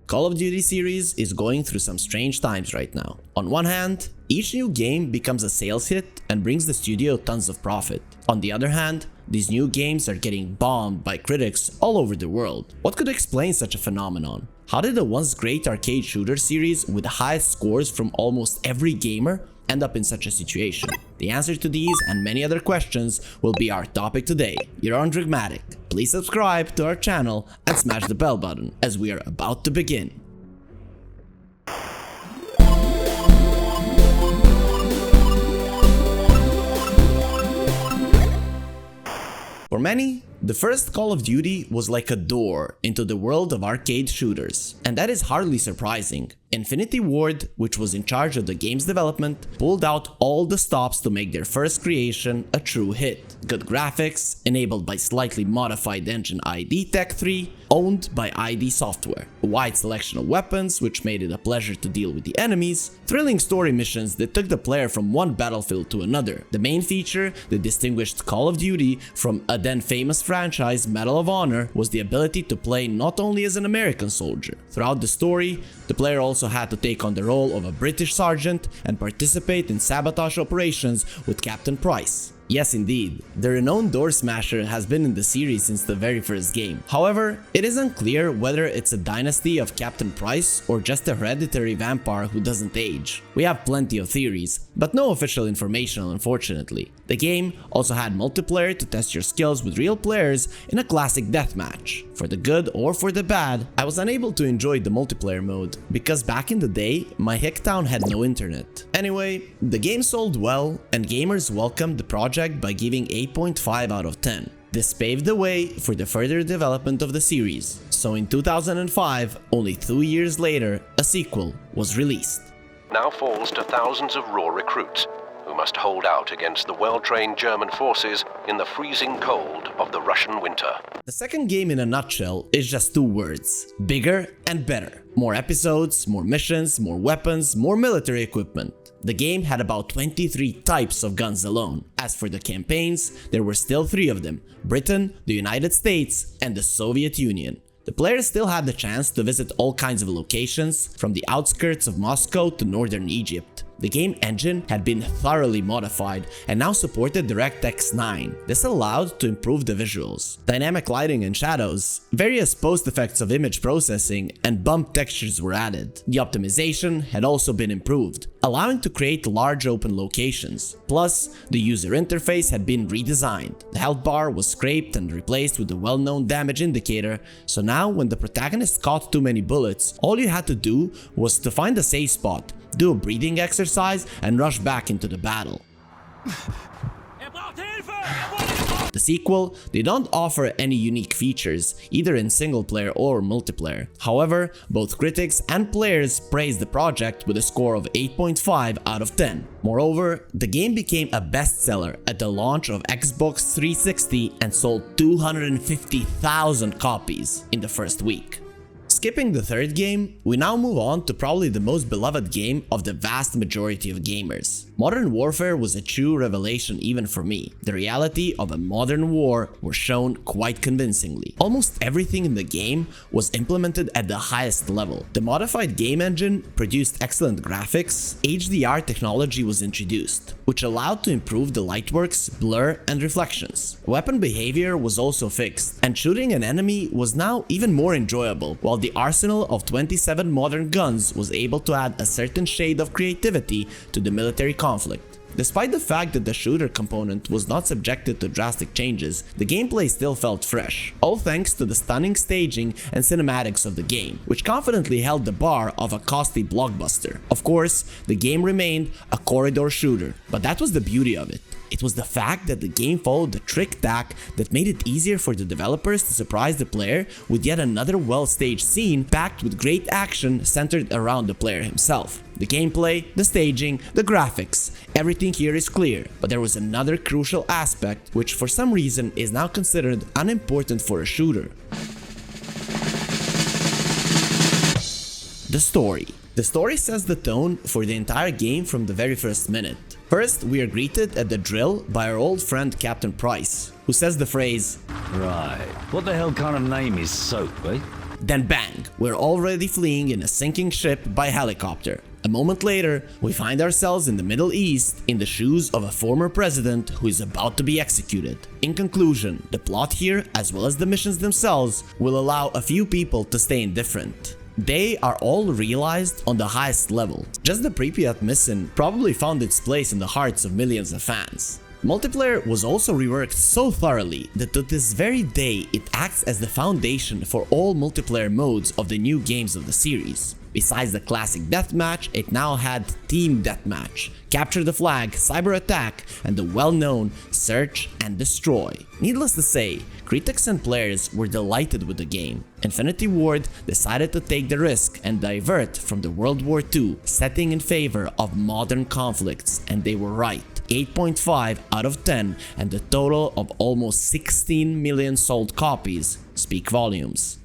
Call of Duty series is going through some strange times right now. On one hand, each new game becomes a sales hit and brings the studio tons of profit. On the other hand, these new games are getting bombed by critics all over the world. What could explain such a phenomenon? How did the once great arcade shooter series with the highest scores from almost every gamer end up in such a situation? The answer to these and many other questions will be our topic today. You're on Drigmatic. Please subscribe to our channel and smash the bell button as we are about to begin. For many, the first Call of Duty was like a door into the world of arcade shooters, and that is hardly surprising. Infinity Ward, which was in charge of the game's development, pulled out all the stops to make their first creation a true hit. Good graphics, enabled by slightly modified engine ID Tech 3, owned by ID Software, a wide selection of weapons which made it a pleasure to deal with the enemies, thrilling story missions that took the player from one battlefield to another. The main feature that distinguished Call of Duty from a then famous franchise, Medal of Honor, was the ability to play not only as an American soldier. Throughout the story, the player also had to take on the role of a British sergeant and participate in sabotage operations with Captain Price. Yes indeed, the renowned door smasher has been in the series since the very first game. However, it is unclear whether it's a dynasty of Captain Price or just a hereditary vampire who doesn't age. We have plenty of theories, but no official information unfortunately. The game also had multiplayer to test your skills with real players in a classic deathmatch. For the good or for the bad, I was unable to enjoy the multiplayer mode because back in the day, my Hicktown had no internet. Anyway, the game sold well and gamers welcomed the project by giving 8.5 out of 10. This paved the way for the further development of the series, so in 2005, only 2 years later, a sequel was released. Now falls to thousands of raw recruits who must hold out against the well-trained German forces in the freezing cold of the Russian winter. The second game in a nutshell is just two words: bigger and better. More episodes, more missions, more weapons, more military equipment. The game had about 23 types of guns alone. As for the campaigns, there were still 3 of them: Britain, the United States, and the Soviet Union. The players still had the chance to visit all kinds of locations, from the outskirts of Moscow to northern Egypt. The game engine had been thoroughly modified and now supported DirectX 9. This allowed to improve the visuals, dynamic lighting and shadows, various post-effects of image processing, and bump textures were added. The optimization had also been improved, allowing to create large open locations. Plus, the user interface had been redesigned. The health bar was scraped and replaced with the well-known damage indicator, so now when the protagonist caught too many bullets, all you had to do was to find a safe spot, do a breathing exercise, and rush back into the battle. The sequel did not offer any unique features, either in single player or multiplayer. However, both critics and players praised the project with a score of 8.5 out of 10. Moreover, the game became a bestseller at the launch of Xbox 360 and sold 250,000 copies in the first week. Skipping the third game, we now move on to probably the most beloved game of the vast majority of gamers. Modern Warfare was a true revelation even for me. The reality of a modern war was shown quite convincingly. Almost everything in the game was implemented at the highest level. The modified game engine produced excellent graphics, HDR technology was introduced, which allowed to improve the lightworks, blur, and reflections. Weapon behavior was also fixed, and shooting an enemy was now even more enjoyable, while the arsenal of 27 modern guns was able to add a certain shade of creativity to the military conflict. Despite the fact that the shooter component was not subjected to drastic changes, the gameplay still felt fresh, all thanks to the stunning staging and cinematics of the game, which confidently held the bar of a costly blockbuster. Of course, the game remained a corridor shooter, but that was the beauty of it. It was the fact that the game followed the trick tack that made it easier for the developers to surprise the player with yet another well-staged scene packed with great action centered around the player himself. The gameplay, the staging, the graphics, everything here is clear, but there was another crucial aspect which for some reason is now considered unimportant for a shooter. The story. The story sets the tone for the entire game from the very first minute. First, we are greeted at the drill by our old friend Captain Price, who says the phrase, Right. What the hell kind of name is Soap, eh? Then bang, we're already fleeing in a sinking ship by helicopter. A moment later, we find ourselves in the Middle East in the shoes of a former president who is about to be executed. In conclusion, the plot here, as well as the missions themselves, will allow a few people to stay indifferent. They are all realized on the highest level. Just the Pripyat mission probably found its place in the hearts of millions of fans. Multiplayer was also reworked so thoroughly that to this very day it acts as the foundation for all multiplayer modes of the new games of the series. Besides the classic deathmatch, it now had team deathmatch, capture the flag, cyber attack, and the well-known search and destroy. Needless to say, critics and players were delighted with the game. Infinity Ward decided to take the risk and divert from the World War II setting in favor of modern conflicts, and they were right. 8.5 out of 10 and a total of almost 16 million sold copies speak volumes.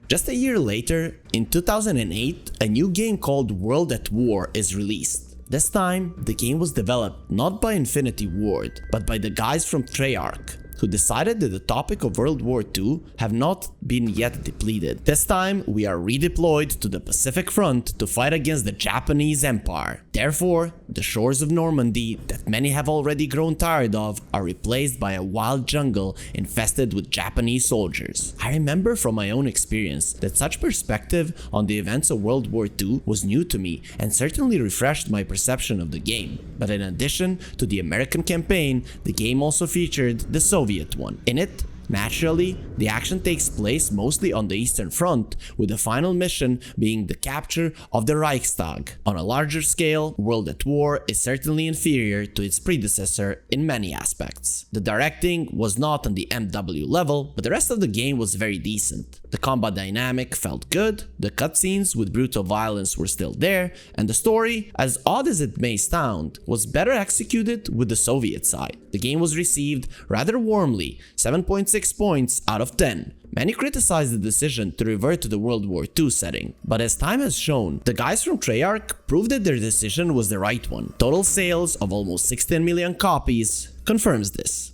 Just a year later, in 2008, a new game called World at War is released. This time, the game was developed not by Infinity Ward, but by the guys from Treyarch, who decided that the topic of World War II have not been yet depleted. This time, we are redeployed to the Pacific Front to fight against the Japanese Empire. Therefore, the shores of Normandy that many have already grown tired of are replaced by a wild jungle infested with Japanese soldiers. I remember from my own experience that such perspective on the events of World War II was new to me and certainly refreshed my perception of the game. But in addition to the American campaign, the game also featured the Soviet one. In it, naturally, the action takes place mostly on the Eastern Front, with the final mission being the capture of the Reichstag. On a larger scale, World at War is certainly inferior to its predecessor in many aspects. The directing was not on the MW level, but the rest of the game was very decent. The combat dynamic felt good, the cutscenes with brutal violence were still there, and the story, as odd as it may sound, was better executed with the Soviet side. The game was received rather warmly, 7.6 points out of 10. Many criticized the decision to revert to the World War II setting, but as time has shown, the guys from Treyarch proved that their decision was the right one. Total sales of almost 16 million copies confirms this.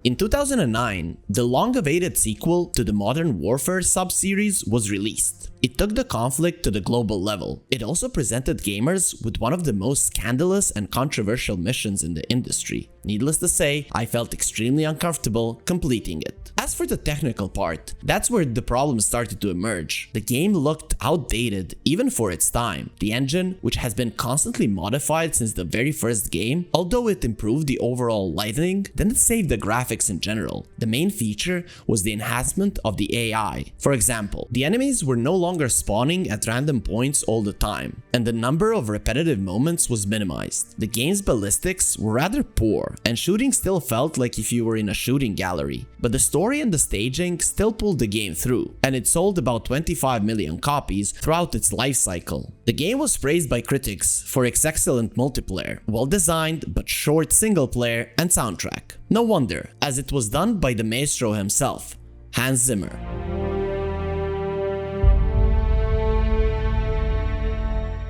In 2009, the long-awaited sequel to the Modern Warfare sub-series was released. It took the conflict to the global level. It also presented gamers with one of the most scandalous and controversial missions in the industry. Needless to say, I felt extremely uncomfortable completing it. As for the technical part, that's where the problems started to emerge. The game looked outdated even for its time. The engine, which has been constantly modified since the very first game, although it improved the overall lighting, didn't save the graphics in general. The main feature was the enhancement of the AI. For example, the enemies were no longer spawning at random points all the time, and the number of repetitive moments was minimized. The game's ballistics were rather poor, and shooting still felt like if you were in a shooting gallery, but the story and the staging still pulled the game through, and it sold about 25 million copies throughout its life cycle. The game was praised by critics for its excellent multiplayer, well-designed but short single player, and soundtrack. No wonder, as it was done by the maestro himself, Hans Zimmer.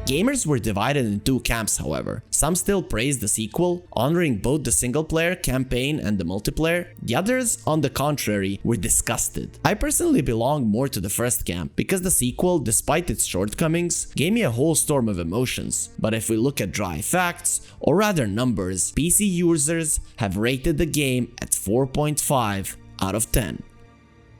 Gamers were divided in two camps, however. Some still praised the sequel, honoring both the single-player campaign and the multiplayer. The others, on the contrary, were disgusted. I personally belong more to the first camp, because the sequel, despite its shortcomings, gave me a whole storm of emotions. But if we look at dry facts, or rather numbers, PC users have rated the game at 4.5 out of 10.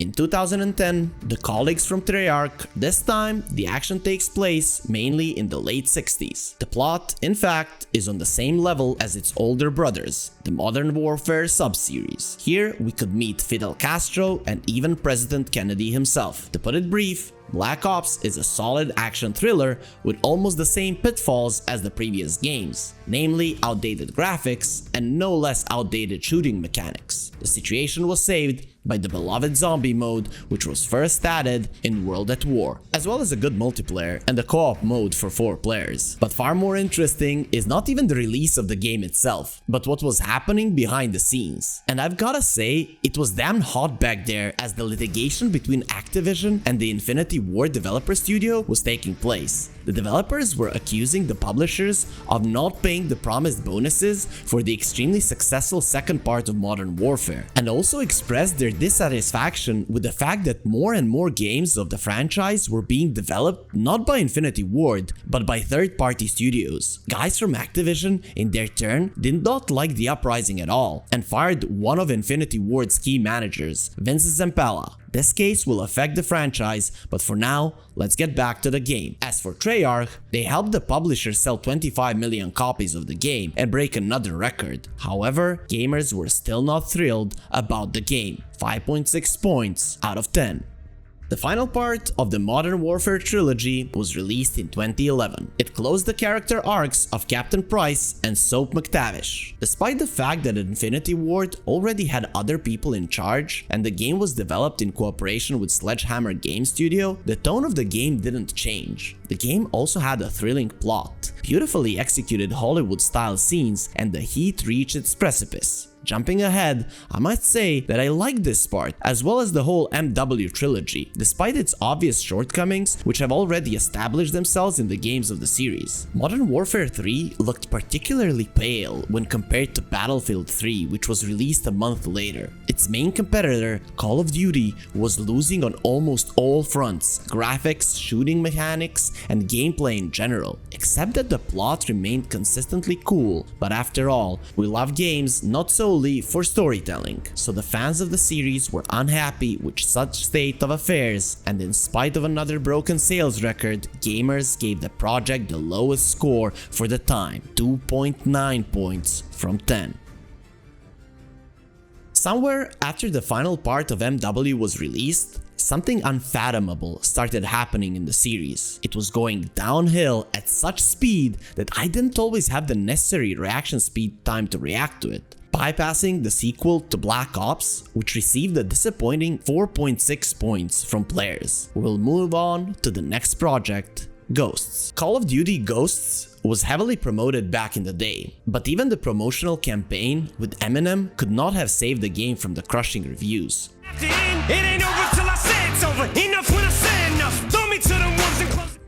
In 2010, the colleagues from Treyarch, this time the action takes place mainly in the late 60s. The plot, in fact, is on the same level as its older brothers, the Modern Warfare sub-series. Here we could meet Fidel Castro and even President Kennedy himself. To put it brief, Black Ops is a solid action thriller with almost the same pitfalls as the previous games, namely outdated graphics and no less outdated shooting mechanics. The situation was saved by the beloved zombie mode, which was first added in World at War, as well as a good multiplayer and a co-op mode for 4 players. But far more interesting is not even the release of the game itself, but what was happening behind the scenes. And I've gotta say, it was damn hot back there, as the litigation between Activision and the Infinity Infinity Ward developer studio was taking place. The developers were accusing the publishers of not paying the promised bonuses for the extremely successful second part of Modern Warfare, and also expressed their dissatisfaction with the fact that more and more games of the franchise were being developed not by Infinity Ward, but by third-party studios. Guys from Activision, in their turn, did not like the uprising at all, and fired one of Infinity Ward's key managers, Vince Zampella. This case will affect the franchise, but for now, let's get back to the game. As for Treyarch, they helped the publisher sell 25 million copies of the game and break another record. However, gamers were still not thrilled about the game. 5.6 points out of 10. The final part of the Modern Warfare trilogy was released in 2011. It closed the character arcs of Captain Price and Soap McTavish. Despite the fact that Infinity Ward already had other people in charge and the game was developed in cooperation with Sledgehammer Game Studio, the tone of the game didn't change. The game also had a thrilling plot, beautifully executed Hollywood-style scenes, and the heat reached its precipice. Jumping ahead, I must say that I like this part, as well as the whole MW trilogy, despite its obvious shortcomings which have already established themselves in the games of the series. Modern Warfare 3 looked particularly pale when compared to Battlefield 3, which was released a month later. Its main competitor, Call of Duty, was losing on almost all fronts: graphics, shooting mechanics, and gameplay in general, except that the plot remained consistently cool. But after all, we love games not solely for storytelling, so the fans of the series were unhappy with such state of affairs, and in spite of another broken sales record, gamers gave the project the lowest score for the time, 2.9 points from 10. Somewhere after the final part of MW was released, something unfathomable started happening in the series. It was going downhill at such speed that I didn't always have the necessary reaction speed time to react to it. Bypassing the sequel to Black Ops, which received a disappointing 4.6 points from players. We'll move on to the next project, Ghosts. Call of Duty Ghosts was heavily promoted back in the day, but even the promotional campaign with Eminem could not have saved the game from the crushing reviews.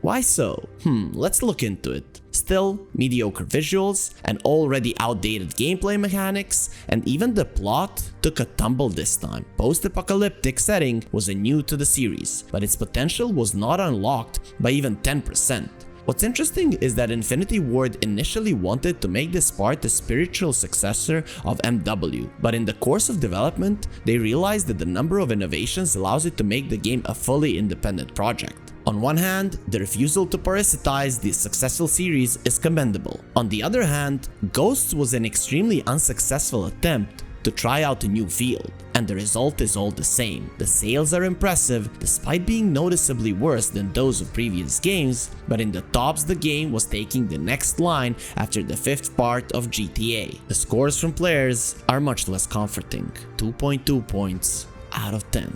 Why so? Let's look into it. Still, mediocre visuals, and already outdated gameplay mechanics, and even the plot took a tumble this time. Post-apocalyptic setting was new to the series, but its potential was not unlocked by even 10%. What's interesting is that Infinity Ward initially wanted to make this part the spiritual successor of MW, but in the course of development, they realized that the number of innovations allows it to make the game a fully independent project. On one hand, the refusal to parasitize the successful series is commendable. On the other hand, Ghosts was an extremely unsuccessful attempt to try out a new field, and the result is all the same. The sales are impressive despite being noticeably worse than those of previous games, but in the tops the game was taking the next line after the fifth part of GTA. The scores from players are much less comforting, 2.2 points out of 10.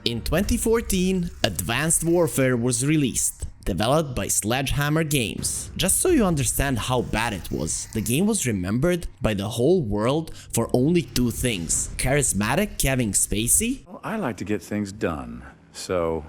In 2014, Advanced Warfare was released, developed by Sledgehammer Games. Just so you understand how bad it was, the game was remembered by the whole world for only two things: charismatic Kevin Spacey, Well, I like to get things done, so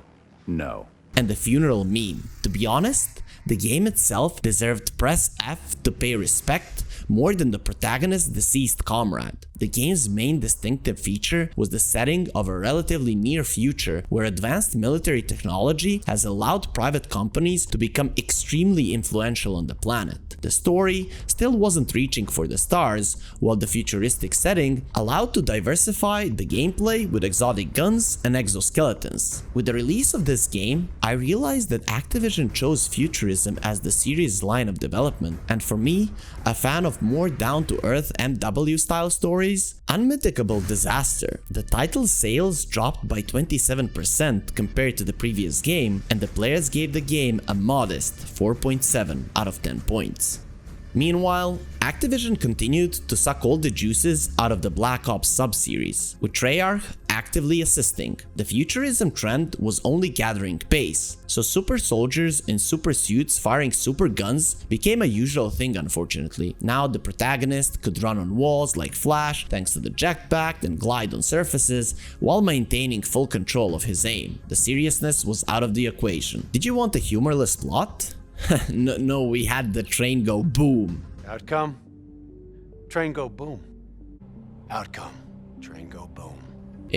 no. And the funeral meme. To be honest, the game itself deserved press F to pay respect more than the protagonist's deceased comrade. The game's main distinctive feature was the setting of a relatively near future where advanced military technology has allowed private companies to become extremely influential on the planet. The story still wasn't reaching for the stars, while the futuristic setting allowed to diversify the gameplay with exotic guns and exoskeletons. With the release of this game, I realized that Activision chose futurism as the series' line of development, and for me, a fan of more down-to-earth MW-style stories, unmitigable disaster. The title's sales dropped by 27% compared to the previous game, and the players gave the game a modest 4.7 out of 10 points. Meanwhile, Activision continued to suck all the juices out of the Black Ops sub-series, with Treyarch actively assisting. The futurism trend was only gathering pace, so super soldiers in super suits firing super guns became a usual thing unfortunately. Now the protagonist could run on walls like Flash thanks to the jetpack and glide on surfaces while maintaining full control of his aim. The seriousness was out of the equation. Did you want a humorless plot? No, we had the train go boom. Outcome? Train go boom. Outcome. Train go boom.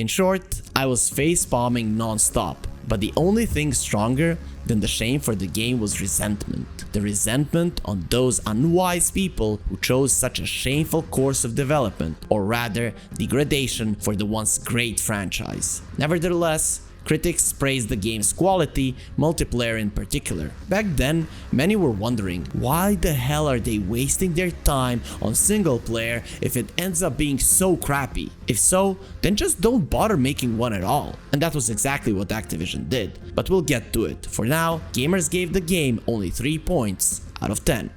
In short, I was face-palming non-stop, but the only thing stronger than the shame for the game was resentment. The resentment on those unwise people who chose such a shameful course of development, or rather, degradation for the once great franchise. Nevertheless, critics praised the game's quality, multiplayer in particular. Back then, many were wondering, why the hell are they wasting their time on single player if it ends up being so crappy? If so, then just don't bother making one at all. And that was exactly what Activision did. But we'll get to it. For now, gamers gave the game only 3 points out of 10.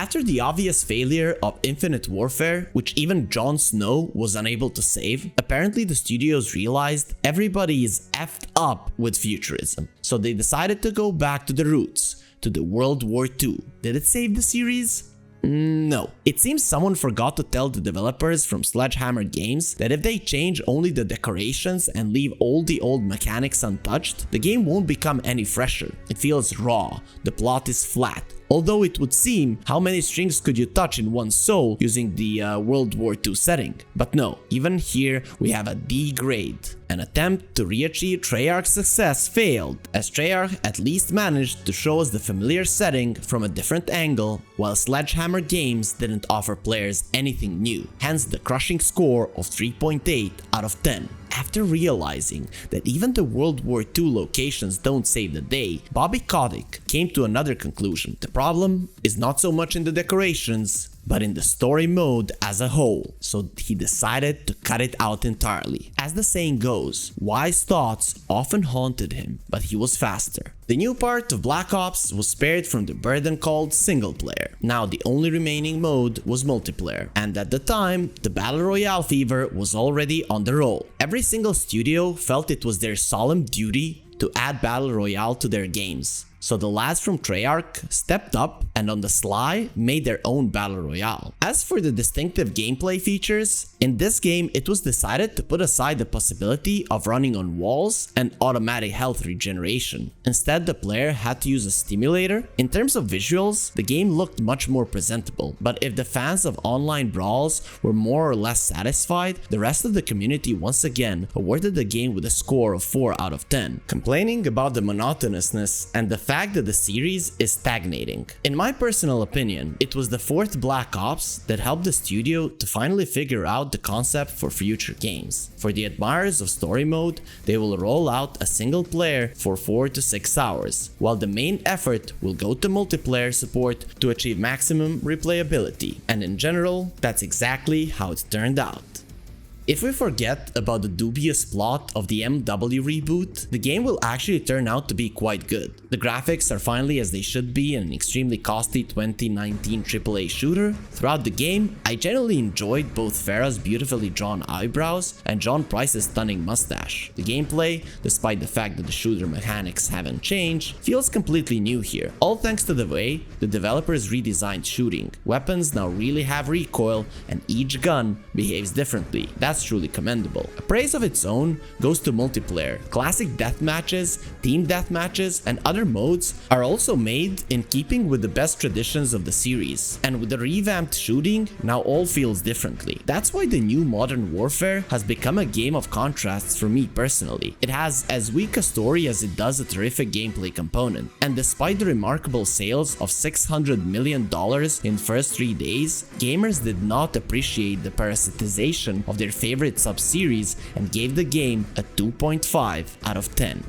After the obvious failure of Infinite Warfare, which even Jon Snow was unable to save, apparently the studios realized everybody is effed up with futurism. So they decided to go back to the roots, to the World War II. Did it save the series? No. It seems someone forgot to tell the developers from Sledgehammer Games that if they change only the decorations and leave all the old mechanics untouched, the game won't become any fresher. It feels raw, the plot is flat. Although it would seem, how many strings could you touch in one soul using the World War II setting? But no, even here we have a D grade. An attempt to re-achieve Treyarch's success failed, as Treyarch at least managed to show us the familiar setting from a different angle, while Sledgehammer Games didn't offer players anything new, hence the crushing score of 3.8 out of 10. After realizing that even the World War II locations don't save the day, Bobby Kotick came to another conclusion. The problem is not so much in the decorations, but in the story mode as a whole, so he decided to cut it out entirely. As the saying goes, wise thoughts often haunted him, but he was faster. The new part of Black Ops was spared from the burden called single player. Now the only remaining mode was multiplayer, and at the time, the Battle Royale fever was already on the roll. Every single studio felt it was their solemn duty to add Battle Royale to their games. So the lads from Treyarch stepped up and on the sly made their own Battle Royale. As for the distinctive gameplay features, in this game it was decided to put aside the possibility of running on walls and automatic health regeneration. Instead, the player had to use a stimulator. In terms of visuals, the game looked much more presentable, but if the fans of online brawls were more or less satisfied, the rest of the community once again awarded the game with a score of 4 out of 10, complaining about the monotonousness and the fact that the series is stagnating. In my personal opinion, it was the 4th Black Ops that helped the studio to finally figure out the concept for future games. For the admirers of story mode, they will roll out a single player for 4 to 6 hours, while the main effort will go to multiplayer support to achieve maximum replayability. And in general, that's exactly how it turned out. If we forget about the dubious plot of the MW reboot, the game will actually turn out to be quite good. The graphics are finally as they should be in an extremely costly 2019 AAA shooter. Throughout the game, I generally enjoyed both Farah's beautifully drawn eyebrows and John Price's stunning mustache. The gameplay, despite the fact that the shooter mechanics haven't changed, feels completely new here, all thanks to the way the developers redesigned shooting. Weapons now really have recoil and each gun behaves differently. That's truly commendable. A praise of its own goes to multiplayer. Classic deathmatches, team deathmatches, and other modes are also made in keeping with the best traditions of the series. And with the revamped shooting, now all feels differently. That's why the new Modern Warfare has become a game of contrasts for me personally. It has as weak a story as it does a terrific gameplay component. And despite the remarkable sales of $600 million in first 3 days, gamers did not appreciate the parasitization of their favorite sub-series and gave the game a 2.5 out of 10.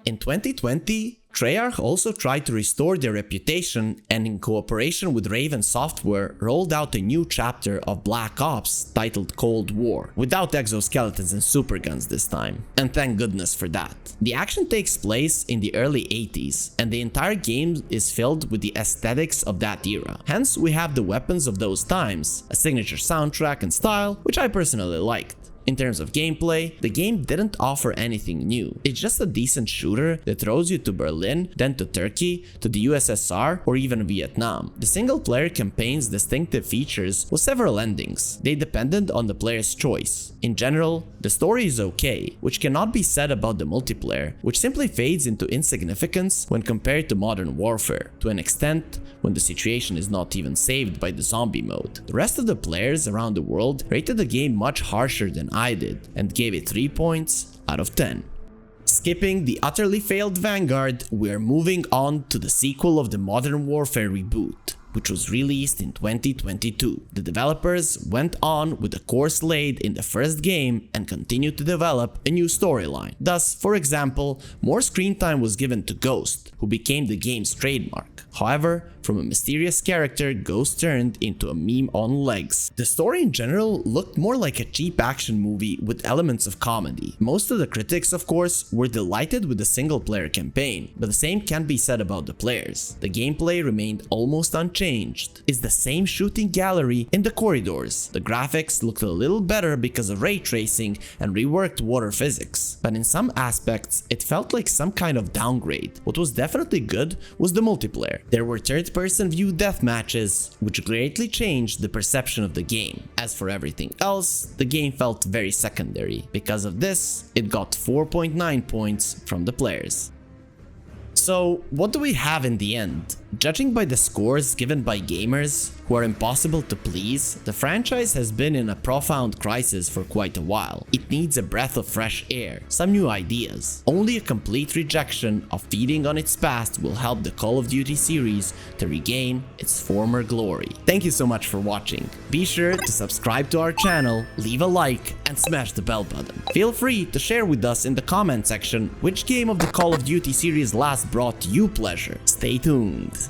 In 2020, Treyarch also tried to restore their reputation and in cooperation with Raven Software rolled out a new chapter of Black Ops titled Cold War, without exoskeletons and superguns this time, and thank goodness for that. The action takes place in the early 80s, and the entire game is filled with the aesthetics of that era. Hence, we have the weapons of those times, a signature soundtrack and style, which I personally liked. In terms of gameplay, the game didn't offer anything new. It's just a decent shooter that throws you to Berlin, then to Turkey, to the USSR, or even Vietnam. The single-player campaign's distinctive features was several endings. They depended on the player's choice. In general, the story is okay, which cannot be said about the multiplayer, which simply fades into insignificance when compared to Modern Warfare, to an extent when the situation is not even saved by the zombie mode. The rest of the players around the world rated the game much harsher than I did and gave it 3 points out of 10. Skipping the utterly failed Vanguard, we're moving on to the sequel of the Modern Warfare reboot, which was released in 2022. The developers went on with the course laid in the first game and continued to develop a new storyline. Thus, for example, more screen time was given to Ghost, who became the game's trademark. However, from a mysterious character, Ghost turned into a meme on legs. The story in general looked more like a cheap action movie with elements of comedy. Most of the critics, of course, were delighted with the single-player campaign, but the same can't be said about the players. The gameplay remained almost unchanged. It's the same shooting gallery in the corridors. The graphics looked a little better because of ray tracing and reworked water physics, but in some aspects, it felt like some kind of downgrade. What was definitely good was the multiplayer. There were third-person view death matches, which greatly changed the perception of the game. As for everything else, the game felt very secondary. Because of this, it got 4.9 points from the players. So, what do we have in the end? Judging by the scores given by gamers, who are impossible to please, the franchise has been in a profound crisis for quite a while. It needs a breath of fresh air, some new ideas. Only a complete rejection of feeding on its past will help the Call of Duty series to regain its former glory. Thank you so much for watching. Be sure to subscribe to our channel, leave a like, and smash the bell button. Feel free to share with us in the comment section which game of the Call of Duty series last brought you pleasure. Stay tuned.